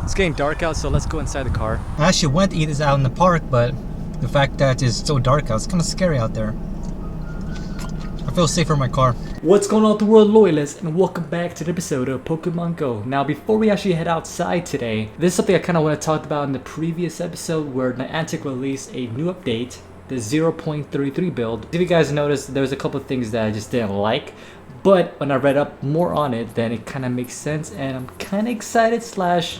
It's getting dark out, so let's go inside the car. I actually went to eat this out in the park, but the fact that it's so dark out, it's kind of scary out there. I feel safer in my car. What's going on with the world, loyalists, and welcome back to the episode of Pokemon Go. Now, before we actually head outside today, this is something I kind of want to talk about in the previous episode where Niantic released a new update, the 0.33 build. If you guys noticed, there was a couple of things that I just didn't like, but when I read up more on it, then it kind of makes sense, and I'm kind of excited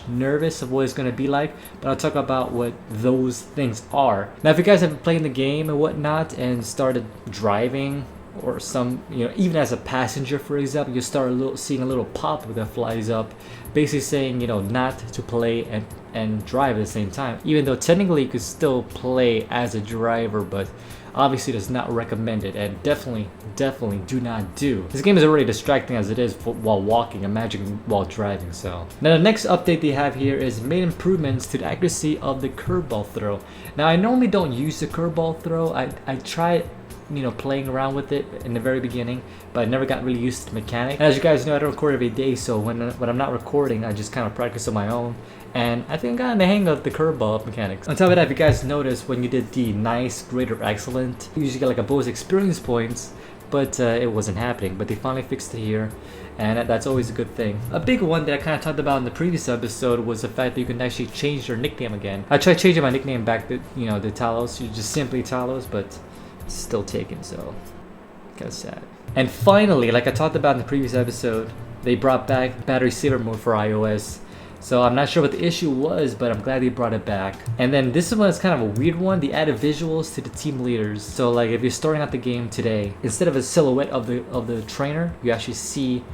/ nervous of what it's going to be like, but I'll talk about what those things are. Now, if you guys have been playing the game and whatnot and started driving, or some, even as a passenger, for example, you start seeing a little pop that flies up, basically saying, not to play and drive at the same time. Even though technically you could still play as a driver, but obviously it's not recommended, and definitely do not do. This game is already distracting as it is while walking, imagine while driving. So now the next update they have here is made improvements to the accuracy of the curveball throw. Now I normally don't use the curveball throw. I tried playing around with it in the very beginning, but I never got really used to the mechanic. And as you guys know, I don't record every day, so when I'm not recording, I just kind of practice on my own, and I think I got in the hang of the curveball mechanics. On top of that, if you guys noticed, when you did the nice, great, or excellent, you usually get like a bonus experience points, but it wasn't happening. But they finally fixed it here, and that's always a good thing. A big one that I kind of talked about in the previous episode was the fact that you can actually change your nickname again. I tried changing my nickname back to the Talos, just simply Talos, but still taken, so kind of sad. And finally, like I talked about in the previous episode, they brought back battery saver mode for iOS. So I'm not sure what the issue was, but I'm glad they brought it back. And then this one is kind of a weird one. They added visuals to the team leaders. So like if you're starting out the game today, instead of a silhouette of the trainer, you actually see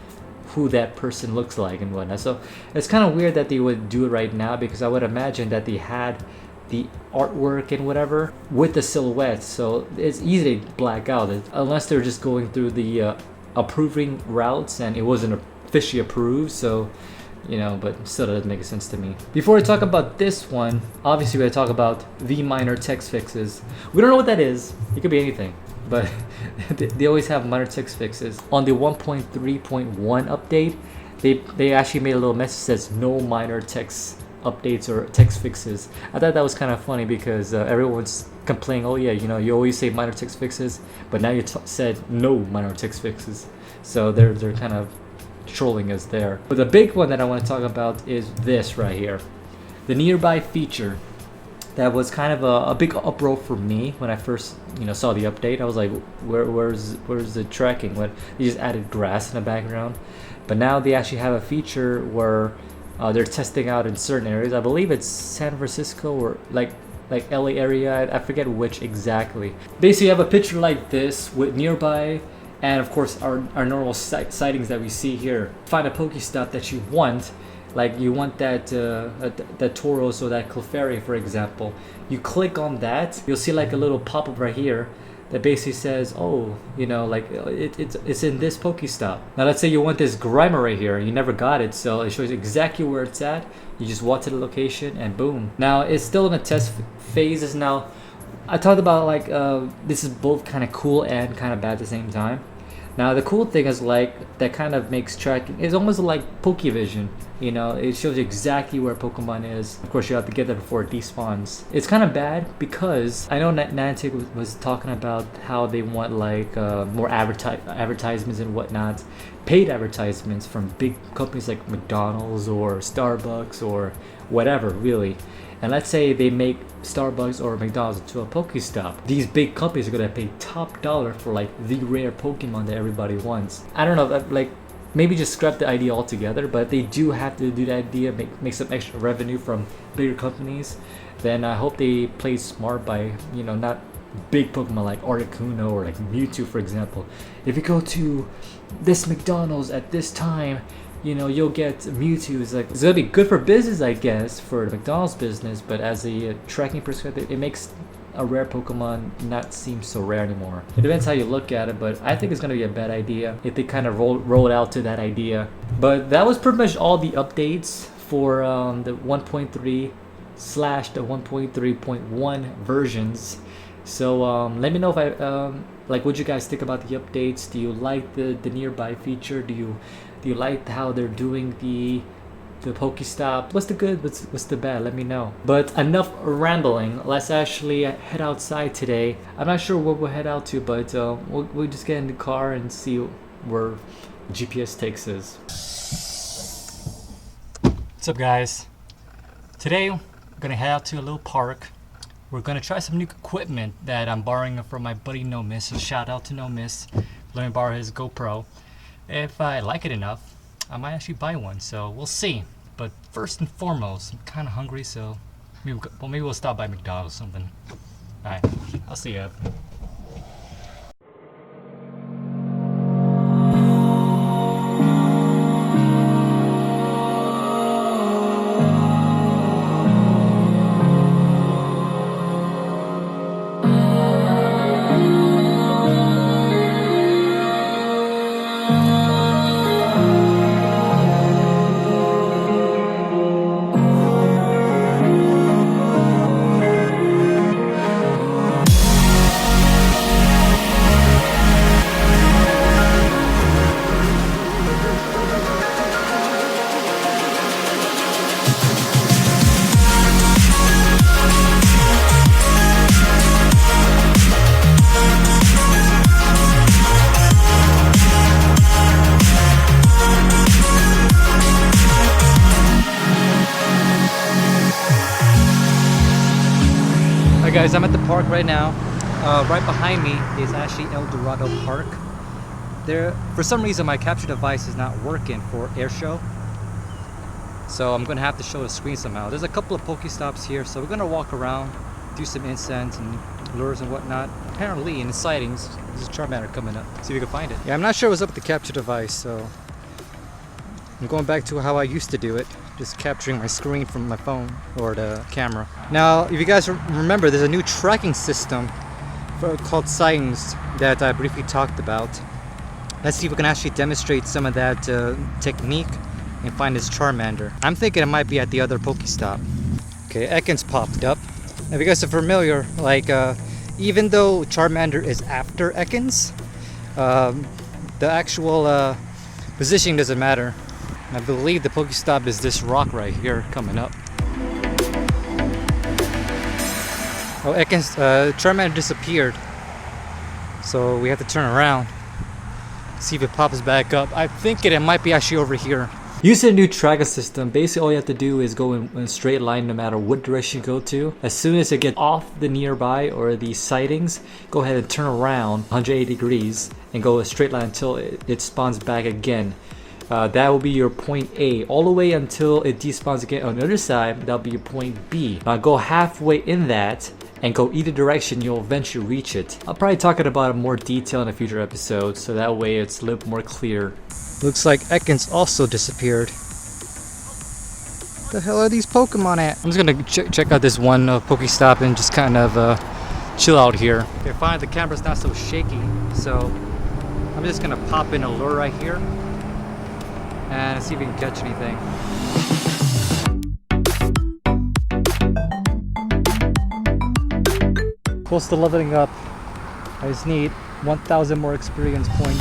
who that person looks like and whatnot. So it's kind of weird that they would do it right now, because I would imagine that they had the artwork and whatever with the silhouette, so it's easy to black out unless they're just going through the approving routes and it wasn't officially approved. So but still doesn't make sense to me. Before we talk about this one, obviously we're gonna talk about the minor text fixes. We don't know what that is. It could be anything, but they always have minor text fixes. On the 1.3.1 update, they actually made a little message that says no minor text updates or text fixes. I thought that was kind of funny, because everyone's complaining, oh yeah, you always say minor text fixes, but now you said no minor text fixes, so they're kind of trolling us there. But the big one that I want to talk about is this right here, the nearby feature. That was kind of a big uproar for me when I first saw the update. I was like, where's the tracking? What, they just added grass in the background, but now they actually have a feature where they're testing out in certain areas. I believe it's San Francisco or like LA area. I forget which exactly. Basically, you have a picture like this with nearby, and of course our normal sightings that we see here. Find a PokeStop that you want, like you want that Tauros or that Clefairy, for example. You click on that, you'll see like a little pop-up right here that basically says, oh, like it's in this PokeStop. Now let's say you want this Grimer right here, you never got it, so it shows exactly where it's at. You just walk to the location and boom. Now it's still in the test phases. Now I talked about like this is both kind of cool and kind of bad at the same time. Now the cool thing is like that kind of makes tracking, it's almost like PokeVision. It shows you exactly where Pokemon is. Of course, you have to get there before it despawns. It's kind of bad because I know Niantic was talking about how they want like more advertisements and whatnot, paid advertisements from big companies like McDonald's or Starbucks or whatever, really. And let's say they make Starbucks or McDonald's into a PokeStop. These big companies are gonna pay top dollar for like the rare Pokemon that everybody wants. I don't know, like maybe just scrap the idea altogether, but they do have to do the idea, make some extra revenue from bigger companies. Then I hope they play smart by not big Pokemon like Articuno or like Mewtwo, for example. If you go to this McDonald's at this time, you'll get Mewtwo. It's gonna be good for business, I guess, for the McDonald's business, but as a tracking perspective, it makes a rare Pokemon not seem so rare anymore. It depends how you look at it, but I think it's gonna be a bad idea if they kind of roll it out to that idea. But that was pretty much all the updates for the 1.3 / the 1.3.1 versions. So let me know if like what you guys think about the updates. Do you like the nearby feature? Do you like how they're doing the the PokeStop. What's the good? What's the bad? Let me know. But enough rambling. Let's actually head outside today. I'm not sure where we'll head out to, but we'll just get in the car and see where GPS takes us. What's up, guys? Today we're gonna head out to a little park. We're gonna try some new equipment that I'm borrowing from my buddy Nomis. So shout out to Nomis. Let me borrow his GoPro. If I like it enough, I might actually buy one. So we'll see. But first and foremost, I'm kind of hungry, so maybe we'll stop by McDonald's or something. All right, I'll see you. Guys, I'm at the park right now. Right behind me is actually El Dorado Park. There, for some reason, my capture device is not working for airshow, so I'm gonna have to show the screen somehow. There's a couple of Pokestops here, so we're gonna walk around, do some incense and lures and whatnot. Apparently, in the sightings, there's a Charmander coming up. See if we can find it. Yeah, I'm not sure what's up with the capture device, so I'm going back to how I used to do it. Just capturing my screen from my phone or the camera. Now, if you guys remember, there's a new tracking system called sightings that I briefly talked about. Let's see if we can actually demonstrate some of that technique and find this Charmander. I'm thinking it might be at the other Pokestop. Okay, Ekans popped up. If you guys are familiar, like even though Charmander is after Ekans, the actual positioning doesn't matter. I believe the Pokestop is this rock right here coming up. Oh, Ekans, Charmander disappeared. So we have to turn around. See if it pops back up. I think it might be actually over here. Using a new tracking system, basically all you have to do is go in a straight line no matter what direction you go to. As soon as it gets off the nearby or the sightings, go ahead and turn around 180 degrees and go a straight line until it spawns back again. That will be your point A, all the way until it despawns again on the other side. That'll be your point B. Now go halfway in that and go either direction, you'll eventually reach it. I'll probably talk about it in more detail in a future episode, so that way it's a little more clear. Looks like Ekans also disappeared. The hell are these Pokemon at? I'm just gonna check out this one Pokestop and just kind of chill out here. Okay, fine, the camera's not so shaky, so I'm just gonna pop in a lure right here and see if we can catch anything. Close to leveling up. I just need 1,000 more experience points.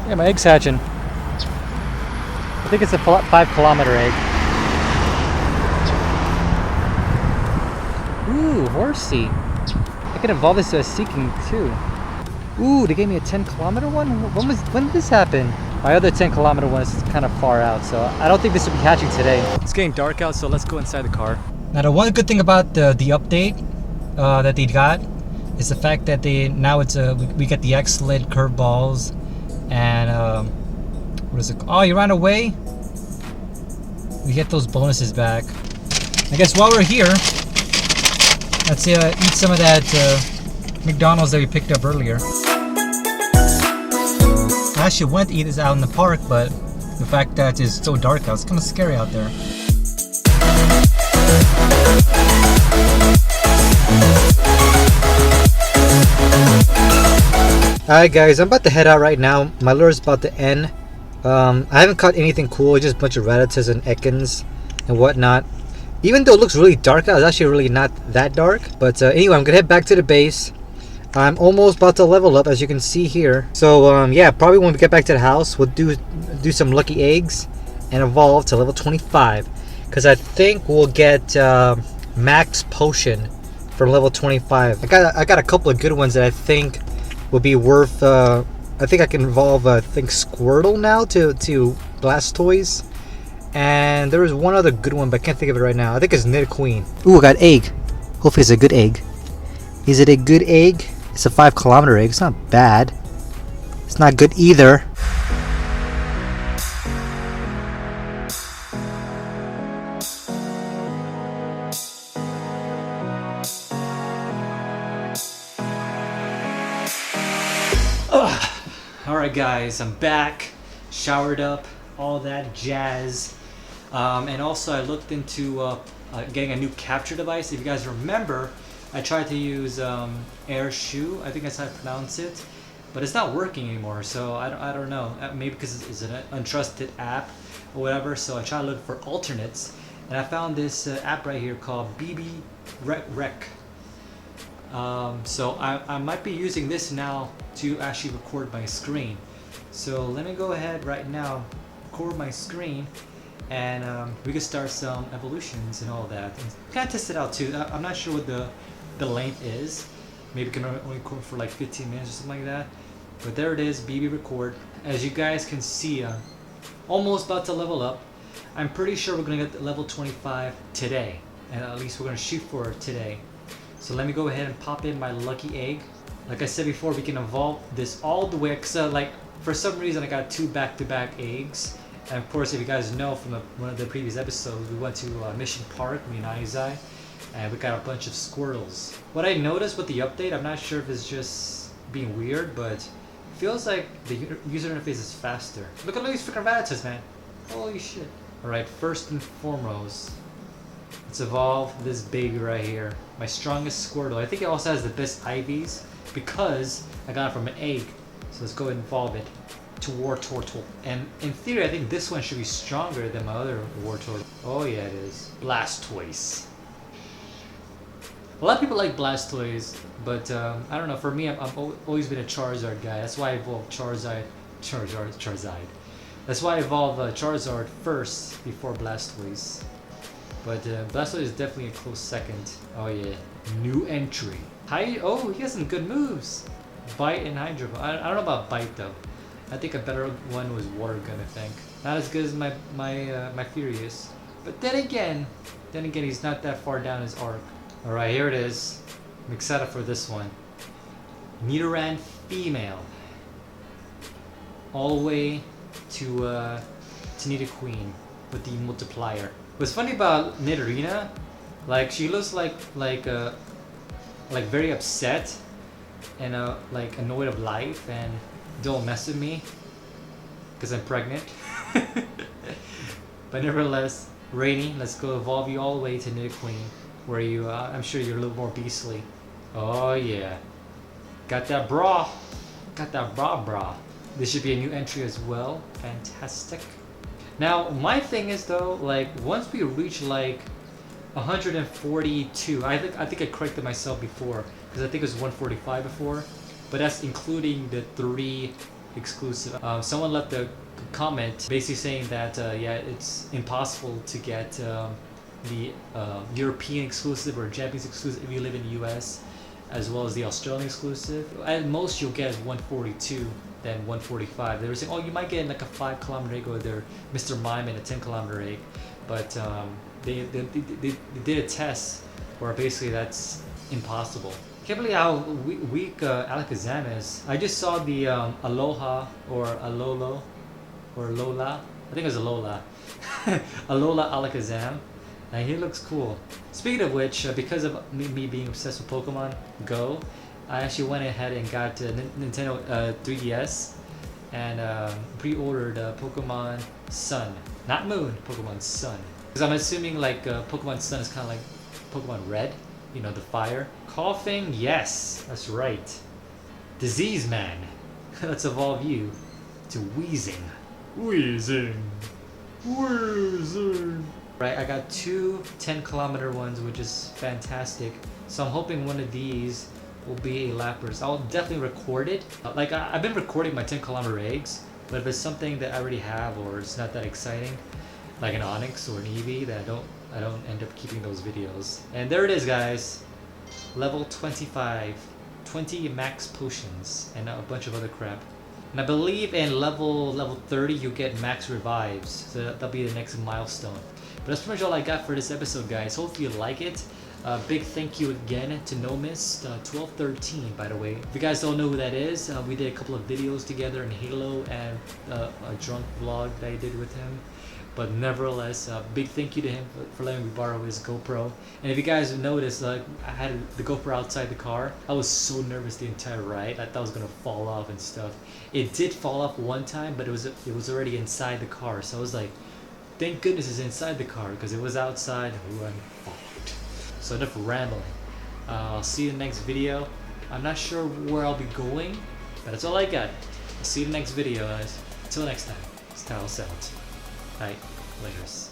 Yeah, my egg's hatching. I think it's a 5-kilometer egg. Ooh, horsey. I could evolve this to a Seeking too. Ooh, they gave me a 10-kilometer one? When did this happen? My other 10-kilometer one is kind of far out, so I don't think this will be hatching today. It's getting dark out, so let's go inside the car. Now, the one good thing about the update that they got is the fact that we get the X-lid curve balls. And what is it? Oh, you ran away? We get those bonuses back. I guess while we're here, let's eat some of that McDonald's that we picked up earlier. I actually went to eat this out in the park, but the fact that it's so dark out, it's kind of scary out there. Alright guys, I'm about to head out right now. My lure is about to end. I haven't caught anything cool, just a bunch of LATERZ and Ekans and whatnot. Even though it looks really dark out, it's actually really not that dark. But anyway, I'm gonna head back to the base. I'm almost about to level up, as you can see here. So yeah, probably when we get back to the house, we'll do some lucky eggs and evolve to level 25. Because I think we'll get max potion for level 25. I got a couple of good ones that I think will be worth. I think I can evolve I think Squirtle now to Blastoise. And there is one other good one, but I can't think of it right now. I think it's Nidoqueen. Ooh, I got egg. Hopefully it's a good egg. Is it a good egg? It's a 5-kilometer egg. It's not bad. It's not good either. Alright guys, I'm back, showered up, all that jazz. And also I looked into getting a new capture device. If you guys remember, I tried to use Air Shoe, I think that's how I pronounce it, but it's not working anymore. So I don't know, maybe because it's an untrusted app or whatever. So I tried to look for alternates, and I found this app right here called BB Rec. So I might be using this now to actually record my screen. So let me go ahead right now, record my screen, and we can start some evolutions and all that. And kind of test it out too. I'm not sure what the length is. Maybe can only record for like 15 minutes or something like that. But there it is, BB record. As you guys can see, almost about to level up. I'm pretty sure we're gonna get to level 25 today, and at least we're gonna shoot for it today. So let me go ahead and pop in my lucky egg. Like I said before, we can evolve this all the way, cause like for some reason I got 2 back-to-back eggs. And of course, if you guys know from one of the previous episodes, we went to Mission Park, me and Izai, and we got a bunch of Squirtles. What I noticed with the update, I'm not sure if it's just being weird, but it feels like the user interface is faster. Look at these freaking LATERZ, man. Holy shit. Alright, first and foremost, let's evolve this baby right here. My strongest Squirtle. I think it also has the best IVs because I got it from an egg. So let's go and evolve it to Wartortle. And in theory, I think this one should be stronger than my other Wartortle. Oh yeah, it is. Blastoise. A lot of people like Blastoise, but I don't know. For me, I've always been a Charizard guy. That's why I evolved Charizard. That's why I evolved Charizard first before Blastoise. But Blastoise is definitely a close second. Oh yeah, new entry. Oh, he has some good moves. Bite and Hydro. I don't know about Bite though. I think a better one was Water Gun. I think not as good as my Furious. But then again, he's not that far down his arc. All right, here it is. I'm excited for this one. Nidoran female. All the way to Nidoqueen with the multiplier. What's funny about Nidorina, like she looks like very upset and like annoyed of life and don't mess with me because I'm pregnant. But nevertheless, Rainy, let's go evolve you all the way to Nidoqueen, where you I'm sure you're a little more beastly. Oh yeah, got that bra, bra. This should be a new entry as well. Fantastic. Now my thing is though, like once we reach like 142, I think I corrected myself before because I think it was 145 before, but that's including the 3 exclusive. Someone left a comment basically saying that yeah, it's impossible to get the European exclusive or Japanese exclusive if you live in the US, as well as the Australian exclusive. At most you'll get 142. Than 145. They were saying, oh, you might get like a 5-kilometer egg or their Mr. Mime and a 10-kilometer egg, but they did a test where basically that's impossible. Can't believe how weak Alakazam is. I just saw the Aloha or Alolo or Lola. I think it was Alola. Alola Alakazam. And he looks cool. Speaking of which, because of me being obsessed with Pokemon Go, I actually went ahead and got Nintendo 3DS and pre-ordered Pokemon Sun. Not Moon, Pokemon Sun. Because I'm assuming like Pokemon Sun is kind of like Pokemon Red, you know, the fire. Coughing, yes, that's right. Disease Man. let's evolve you to Wheezing. Wheezing. Wheezing. Right, I got two 10-kilometer ones, which is fantastic. So I'm hoping one of these will be a LATERZ. I'll definitely record it. Like I've been recording my 10-kilometer eggs, but if it's something that I already have or it's not that exciting, like an Onyx or an Eevee, that I don't end up keeping those videos. And there it is, guys. Level 25, 20 max potions, and a bunch of other crap. And I believe in level 30 you get max revives, so that'll be the next milestone. But that's pretty much all I got for this episode, guys. Hopefully you like it. Big thank you again to Nomis 1213, by the way. If you guys don't know who that is, we did a couple of videos together in Halo and a drunk vlog that I did with him. But nevertheless, big thank you to him for letting me borrow his GoPro. And if you guys noticed, I had the GoPro outside the car. I was so nervous the entire ride. I thought it was gonna fall off and stuff. It did fall off one time, but it was already inside the car. So I was like, thank goodness it's inside the car, because it was outside. Run forward. So enough rambling. I'll see you in the next video. I'm not sure where I'll be going, but that's all I got. I'll see you in the next video, guys. Until next time, Styles out. Alright, laters.